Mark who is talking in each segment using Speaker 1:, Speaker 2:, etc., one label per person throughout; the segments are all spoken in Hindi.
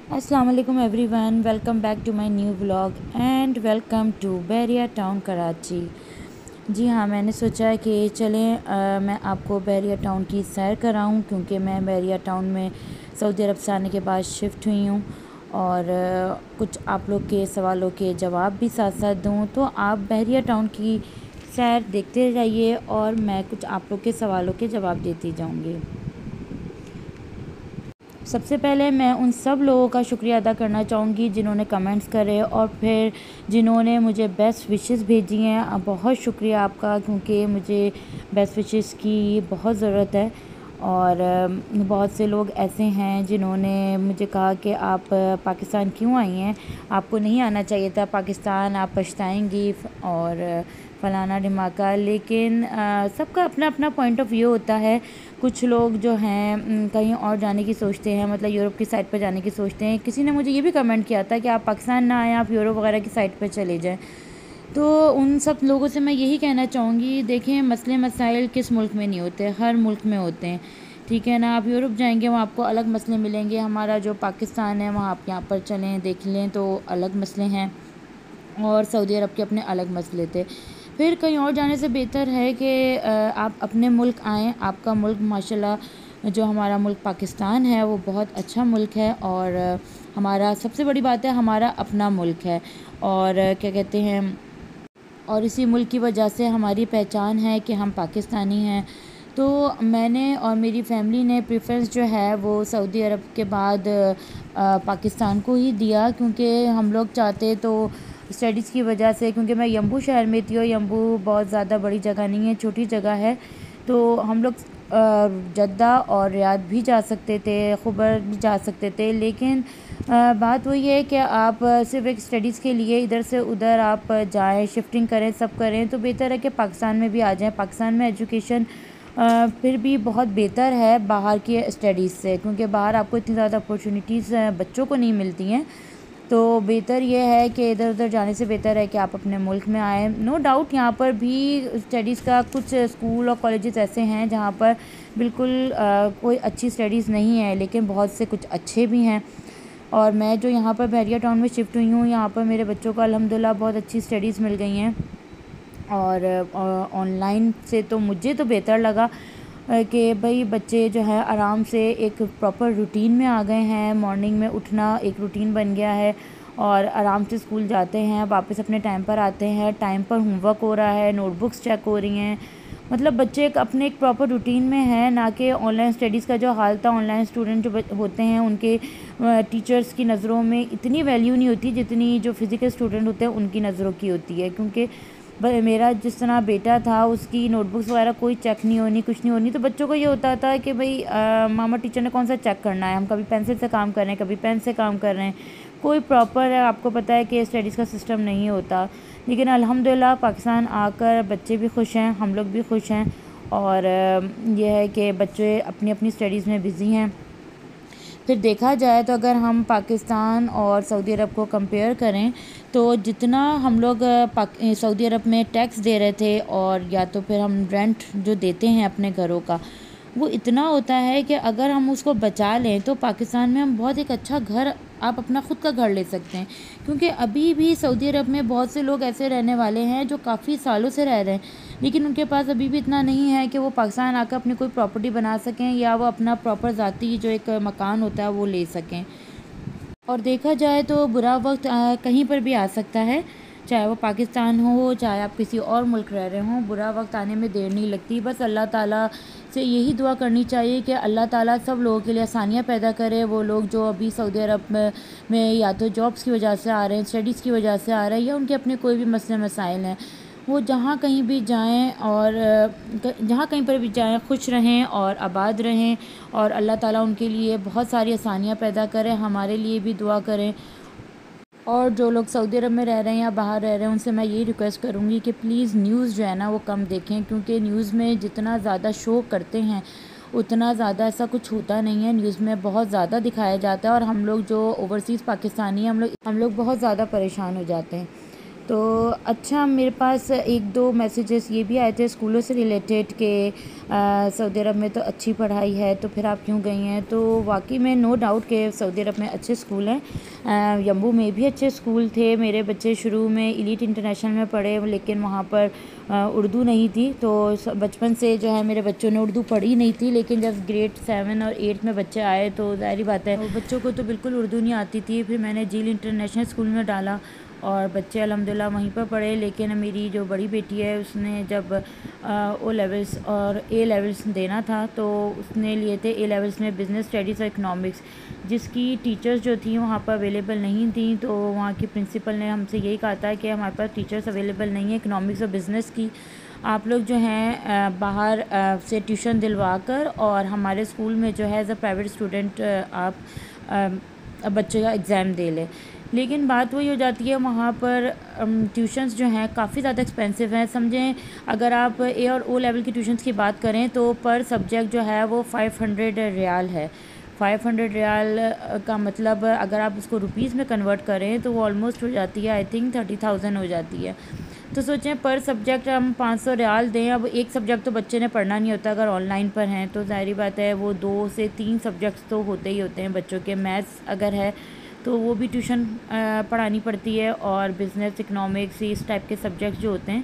Speaker 1: अस्सलाम वालेकुम everyone, welcome back to my new vlog and welcome to Bahria town Karachi. जी हाँ, मैंने सोचा कि चलें मैं आपको बहरिया टाउन की सैर कराऊं, क्योंकि मैं बहरिया टाउन में सऊदी अरब से आने के बाद शिफ्ट हुई हूँ और कुछ आप लोग के सवालों के जवाब भी साथ साथ दूँ। तो आप बहरिया टाउन की सैर देखते रहिए और मैं कुछ आप लोग के सवालों के जवाब देती जाऊँगी। सबसे पहले मैं उन सब लोगों का शुक्रिया अदा करना चाहूँगी जिन्होंने कमेंट्स करे और फिर जिन्होंने मुझे बेस्ट विशेस भेजी हैं। बहुत शुक्रिया आपका, क्योंकि मुझे बेस्ट विशेस की बहुत ज़रूरत है। और बहुत से लोग ऐसे हैं जिन्होंने मुझे कहा कि आप पाकिस्तान क्यों आई हैं, आपको नहीं आना चाहिए था पाकिस्तान, आप पछताएंगी और फ़लाना ढिमाका। लेकिन सबका अपना अपना पॉइंट ऑफ व्यू होता है। कुछ लोग जो हैं कहीं और जाने की सोचते हैं, मतलब यूरोप की साइड पर जाने की सोचते हैं। किसी ने मुझे ये भी कमेंट किया था कि आप पाकिस्तान ना आएँ, आप यूरोप वगैरह की साइड पर चले जाएँ। तो उन सब लोगों से मैं यही कहना चाहूँगी, देखें मसले मसाइल किस मुल्क में नहीं होते, हर मुल्क में होते हैं, ठीक है ना। आप यूरोप जाएंगे वहाँ आपको अलग मसले मिलेंगे। हमारा जो पाकिस्तान है वहाँ आप यहाँ पर चलें देख लें तो अलग मसले हैं, और सऊदी अरब के अपने अलग मसले थे। फिर कहीं और जाने से बेहतर है कि आप अपने मुल्क आएँ। आपका मुल्क माशाल्लाह, जो हमारा मुल्क पाकिस्तान है वो बहुत अच्छा मुल्क है, और हमारा सबसे बड़ी बात है हमारा अपना मुल्क है। और क्या कहते हैं, और इसी मुल्क की वजह से हमारी पहचान है कि हम पाकिस्तानी हैं। तो मैंने और मेरी फैमिली ने प्रेफरेंस जो है वो सऊदी अरब के बाद पाकिस्तान को ही दिया, क्योंकि हम लोग चाहते तो स्टडीज़ की वजह से, क्योंकि मैं यम्बू शहर में थी और यम्बू बहुत ज़्यादा बड़ी जगह नहीं है, छोटी जगह है। तो हम लोग जद्दा और रियाद भी जा सकते थे, खुबर भी जा सकते थे। लेकिन बात वही है कि आप सिर्फ एक स्टडीज़ के लिए इधर से उधर आप जाएं, शिफ्टिंग करें, सब करें, तो बेहतर है कि पाकिस्तान में भी आ जाएं। पाकिस्तान में एजुकेशन फिर भी बहुत बेहतर है बाहर की स्टडीज़ से, क्योंकि बाहर आपको इतनी ज़्यादा अपॉर्चुनिटीज़ बच्चों को नहीं मिलती हैं। तो बेहतर ये है कि इधर उधर जाने से बेहतर है कि आप अपने मुल्क में आएँ। नो डाउट यहाँ पर भी स्टडीज़ का कुछ स्कूल और कॉलेजेस ऐसे हैं जहाँ पर बिल्कुल कोई अच्छी स्टडीज़ नहीं है, लेकिन बहुत से कुछ अच्छे भी हैं। और मैं जो यहाँ पर बहरिया टाउन में शिफ्ट हुई हूँ, यहाँ पर मेरे बच्चों को अल्हम्दुलिल्लाह बहुत अच्छी स्टडीज़ मिल गई हैं। और ऑनलाइन से तो मुझे तो बेहतर लगा कि भाई बच्चे जो है आराम से एक प्रॉपर रूटीन में आ गए हैं। मॉर्निंग में उठना एक रूटीन बन गया है और आराम से स्कूल जाते हैं, वापस अपने टाइम पर आते हैं, टाइम पर होमवर्क हो रहा है, नोटबुक्स चेक हो रही हैं। मतलब बच्चे अपने एक प्रॉपर रूटीन में हैं, ना कि ऑनलाइन स्टडीज़ का जो हाल था। ऑनलाइन स्टूडेंट जो होते हैं उनके टीचर्स की नज़रों में इतनी वैल्यू नहीं होती जितनी जो फिज़िकल स्टूडेंट होते हैं उनकी नज़रों की होती है। क्योंकि मेरा जिस तरह बेटा था उसकी नोटबुक्स वगैरह कोई चेक नहीं होनी, कुछ नहीं होनी। तो बच्चों को ये होता था कि भाई मामा टीचर ने कौन सा चेक करना है, हम कभी पेंसिल से काम कर रहे हैं, कभी पेन से काम कर रहे हैं। कोई प्रॉपर आपको पता है कि स्टडीज़ का सिस्टम नहीं होता। लेकिन अल्हम्दुलिल्लाह पाकिस्तान आकर बच्चे भी खुश हैं, हम लोग भी खुश हैं। और यह है कि बच्चे अपनी अपनी स्टडीज़ में बिज़ी हैं। फिर देखा जाए तो अगर हम पाकिस्तान और सऊदी अरब को कंपेयर करें तो जितना हम लोग सऊदी अरब में टैक्स दे रहे थे, और या तो फिर हम रेंट जो देते हैं अपने घरों का, वो इतना होता है कि अगर हम उसको बचा लें तो पाकिस्तान में हम बहुत एक अच्छा घर, आप अपना ख़ुद का घर ले सकते हैं। क्योंकि अभी भी सऊदी अरब में बहुत से लोग ऐसे रहने वाले हैं जो काफ़ी सालों से रह रहे हैं, लेकिन उनके पास अभी भी इतना नहीं है कि वो पाकिस्तान आकर अपनी कोई प्रॉपर्टी बना सकें या वो अपना प्रॉपर ज़ाती जो एक मकान होता है वो ले सकें। और देखा जाए तो बुरा वक्त कहीं पर भी आ सकता है, चाहे वो पाकिस्तान हो, चाहे आप किसी और मुल्क रह रहे हों, बुरा वक्त आने में देर नहीं लगती। बस अल्लाह ताला से यही दुआ करनी चाहिए कि अल्लाह ताला सब लोगों के लिए आसानियाँ पैदा करे। वो लोग जो अभी सऊदी अरब में या तो जॉब्स की वजह से आ रहे हैं, स्टडीज़ की वजह से आ रहे हैं, या उनके अपने कोई भी मसले मसाइल हैं, वो जहाँ कहीं भी जाएं और जहाँ कहीं पर भी जाएं खुश रहें और आबाद रहें। और अल्लाह ताला उनके लिए बहुत सारी आसानियाँ पैदा करें, हमारे लिए भी दुआ करें। और जो लोग सऊदी अरब में रह रहे हैं या बाहर रह रहे हैं उनसे मैं यही रिक्वेस्ट करूँगी कि प्लीज़ न्यूज़ जो है ना वो कम देखें, क्योंकि न्यूज़ में जितना ज़्यादा शो करते हैं उतना ज़्यादा ऐसा कुछ होता नहीं है। न्यूज़ में बहुत ज़्यादा दिखाया जाता है और हम लोग जो ओवरसीज़ पाकिस्तानी हैं, हम लोग बहुत ज़्यादा परेशान हो जाते हैं। तो अच्छा, मेरे पास एक दो मैसेजेस ये भी आए थे स्कूलों से रिलेटेड कि सऊदी अरब में तो अच्छी पढ़ाई है, तो फिर आप क्यों गई हैं। तो वाकई में नो डाउट कि सऊदी अरब में अच्छे स्कूल हैं। यम्बू में भी अच्छे स्कूल थे। मेरे बच्चे शुरू में इलीट इंटरनेशनल में पढ़े, लेकिन वहाँ पर उर्दू नहीं थी, तो बचपन से जो है मेरे बच्चों ने उर्दू पढ़ी नहीं थी। लेकिन जब ग्रेड 7 और 8 में बच्चे आए तो ज़ाहिर बात है बच्चों को तो बिल्कुल उर्दू नहीं आती थी। फिर मैंने जील इंटरनेशनल स्कूल में डाला और बच्चे अल्हम्दुलिल्लाह वहीं पर पढ़े। लेकिन मेरी जो बड़ी बेटी है उसने जब ओ लेवल्स और ए लेवल्स देना था तो उसने लिए थे ए लेवल्स में बिज़नेस स्टडीज़ और इकनॉमिक्स, जिसकी टीचर्स जो थी वहाँ पर अवेलेबल नहीं थी। तो वहाँ की प्रिंसिपल ने हमसे यही कहा था कि हमारे पास टीचर्स अवेलेबल नहीं है इकनॉमिक्स और बिज़नेस की, आप लोग जो हैं बाहर से ट्यूशन दिलवा कर और हमारे स्कूल में जो है एज़ अ प्राइवेट स्टूडेंट आप बच्चे का एग्ज़ाम दे लें। लेकिन बात वही हो जाती है वहाँ पर ट्यूशन्स जो हैं काफ़ी ज़्यादा एक्सपेंसिव हैं। समझें अगर आप ए और ओ लेवल की ट्यूशन्स की बात करें तो पर सब्जेक्ट जो है वो 500 रियाल है। 500 रियाल का मतलब अगर आप उसको रुपीज़ में कन्वर्ट करें तो वो ऑलमोस्ट हो जाती है, आई थिंक 30,000 हो जाती है। तो सोचें पर सब्जेक्ट हम 500 रियाल दें। अब एक सब्जेक्ट तो बच्चे ने पढ़ना नहीं होता, अगर ऑनलाइन पर हैं तो ज़ाहिर बात है वो 2 से 3 सब्जेक्ट्स तो होते ही होते हैं बच्चों के। मैथ्स अगर है तो वो भी ट्यूशन पढ़ानी पड़ती है, और बिज़नेस, इकनॉमिक्स, इस टाइप के सब्जेक्ट्स जो होते हैं,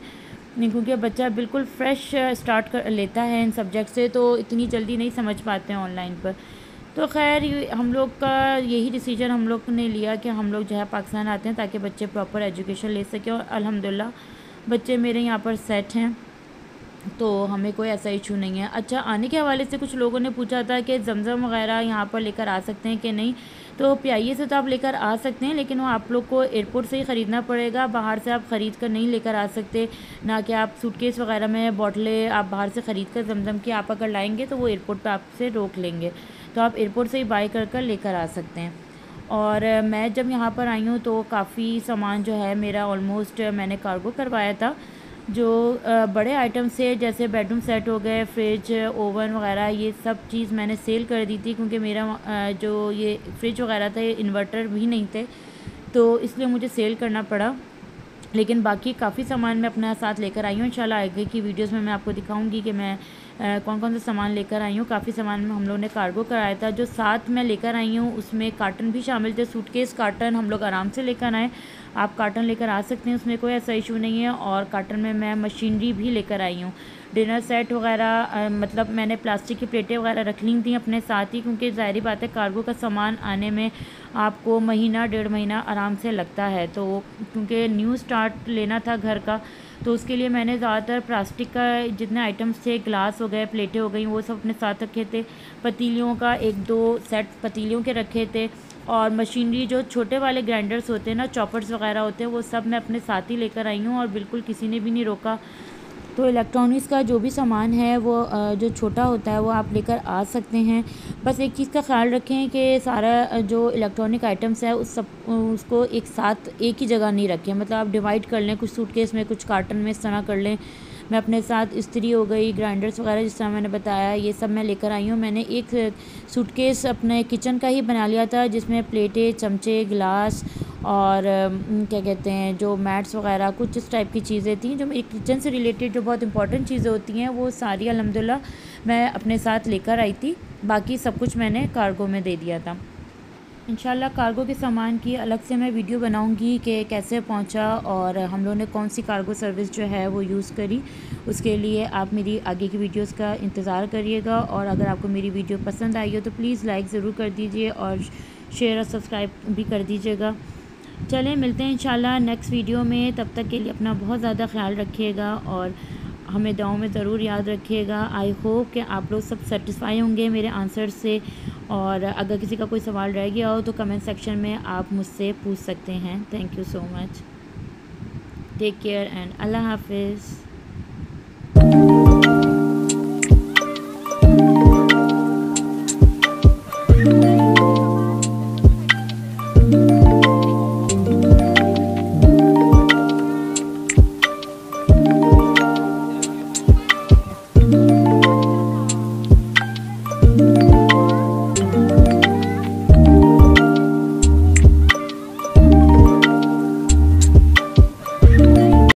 Speaker 1: क्योंकि बच्चा बिल्कुल फ़्रेश स्टार्ट कर लेता है इन सब्जेक्ट से, तो इतनी जल्दी नहीं समझ पाते हैं ऑनलाइन पर। तो खैर हम लोग का यही डिसीजन हम लोग ने लिया कि हम लोग जो है पाकिस्तान आते हैं ताकि बच्चे प्रॉपर एजुकेशन ले सकें, और अल्हम्दुलिल्लाह बच्चे मेरे यहाँ पर सेट हैं, तो हमें कोई ऐसा इशू नहीं है। अच्छा, आने के हवाले से कुछ लोगों ने पूछा था कि ज़मज़म वगैरह यहाँ पर लेकर आ सकते हैं कि नहीं। तो PIA से तो आप लेकर आ सकते हैं, लेकिन वो आप लोग को एयरपोर्ट से ही ख़रीदना पड़ेगा, बाहर से आप ख़रीद कर नहीं लेकर आ सकते। ना कि आप सूटकेस वगैरह में बॉटलें आप बाहर से ख़रीद कर ज़मज़म की आप अगर लाएँगे तो वो एयरपोर्ट पर आपसे रोक लेंगे, तो आप एयरपोर्ट से ही बाई कर लेकर आ सकते हैं। और मैं जब यहाँ पर आई हूँ तो काफ़ी सामान जो है मेरा ऑलमोस्ट मैंने कार्गो करवाया था। जो बड़े आइटम्स थे जैसे बेडरूम सेट हो गए, फ्रिज, ओवन वगैरह, ये सब चीज़ मैंने सेल कर दी थी, क्योंकि मेरा जो ये फ्रिज वगैरह था ये इन्वर्टर भी नहीं थे, तो इसलिए मुझे सेल करना पड़ा। लेकिन बाकी काफ़ी सामान मैं अपने साथ लेकर आई हूँ। इंशाल्लाह आगे की वीडियोस में मैं आपको दिखाऊंगी कि मैं कौन कौन सा सामान लेकर आई हूँ। काफ़ी सामान में हम लोग ने कार्गो कराया था। जो साथ मैं लेकर आई हूँ उसमें कार्टन भी शामिल थे, सूटकेस कार्टन हम लोग आराम से लेकर आए। आप कार्टन लेकर आ सकते हैं, उसमें कोई ऐसा इशू नहीं है। और कार्टन में मैं मशीनरी भी लेकर आई हूँ, डिनर सेट वगैरह, मतलब मैंने प्लास्टिक की प्लेटें वगैरह रख ली थी अपने साथ ही, क्योंकि ज़ाहिर बात है कार्गो का सामान आने में आपको महीना 1.5 महीना आराम से लगता है। तो क्योंकि न्यू स्टार्ट लेना था घर का, तो उसके लिए मैंने ज़्यादातर प्लास्टिक का जितने आइटम्स थे, ग्लास हो गए, प्लेटें हो गई, वो सब अपने साथ रखे थे। पतीलियों का 1-2 सेट पतीलियों के रखे थे, और मशीनरी जो छोटे वाले ग्राइंडर्स होते हैं ना, चॉपर्स वगैरह होते हैं, वो सब मैं अपने साथ ही लेकर आई हूँ, और बिल्कुल किसी ने भी नहीं रोका। तो इलेक्ट्रॉनिक्स का जो भी सामान है वो जो छोटा होता है वो आप लेकर आ सकते हैं। बस एक चीज़ का ख्याल रखें कि सारा जो इलेक्ट्रॉनिक आइटम्स है उसको एक साथ एक ही जगह नहीं रखें, मतलब आप डिवाइड कर लें, कुछ सूटकेस में, कुछ कार्टन में, इस तरह कर लें। मैं अपने साथ इस्त्री हो गई, ग्राइंडर्स वगैरह जिस तरह मैंने बताया, ये सब मैं लेकर आई हूँ। मैंने एक सूटकेस अपने किचन का ही बना लिया था, जिसमें प्लेटें, चमचे, गिलास और क्या कहते हैं जो मैट्स वगैरह, कुछ इस टाइप की चीज़ें थी जो मेरी किचन से रिलेटेड जो बहुत इंपॉर्टेंट चीज़ें होती हैं, वो सारी अल्हम्दुलिल्लाह मैं अपने साथ लेकर आई थी। बाकी सब कुछ मैंने कार्गो में दे दिया था। इंशाल्लाह कार्गो के सामान की अलग से मैं वीडियो बनाऊंगी कि कैसे पहुंचा और हम लोगों ने कौन सी कार्गो सर्विस जो है वो यूज़ करी। उसके लिए आप मेरी आगे की वीडियोस का इंतज़ार करिएगा, और अगर आपको मेरी वीडियो पसंद आई हो तो प्लीज़ लाइक ज़रूर कर दीजिए और शेयर और सब्सक्राइब भी कर दीजिएगा। चलें, मिलते हैं इंशाल्लाह नेक्स्ट वीडियो में। तब तक के लिए अपना बहुत ज़्यादा ख्याल रखिएगा और हमें दुआओं में ज़रूर याद रखिएगा। आई होप कि आप लोग सब सेटिस्फाई होंगे मेरे आंसर से, और अगर किसी का कोई सवाल रह गया हो तो कमेंट सेक्शन में आप मुझसे पूछ सकते हैं। Thank you so much, take care and अल्लाह हाफिज़।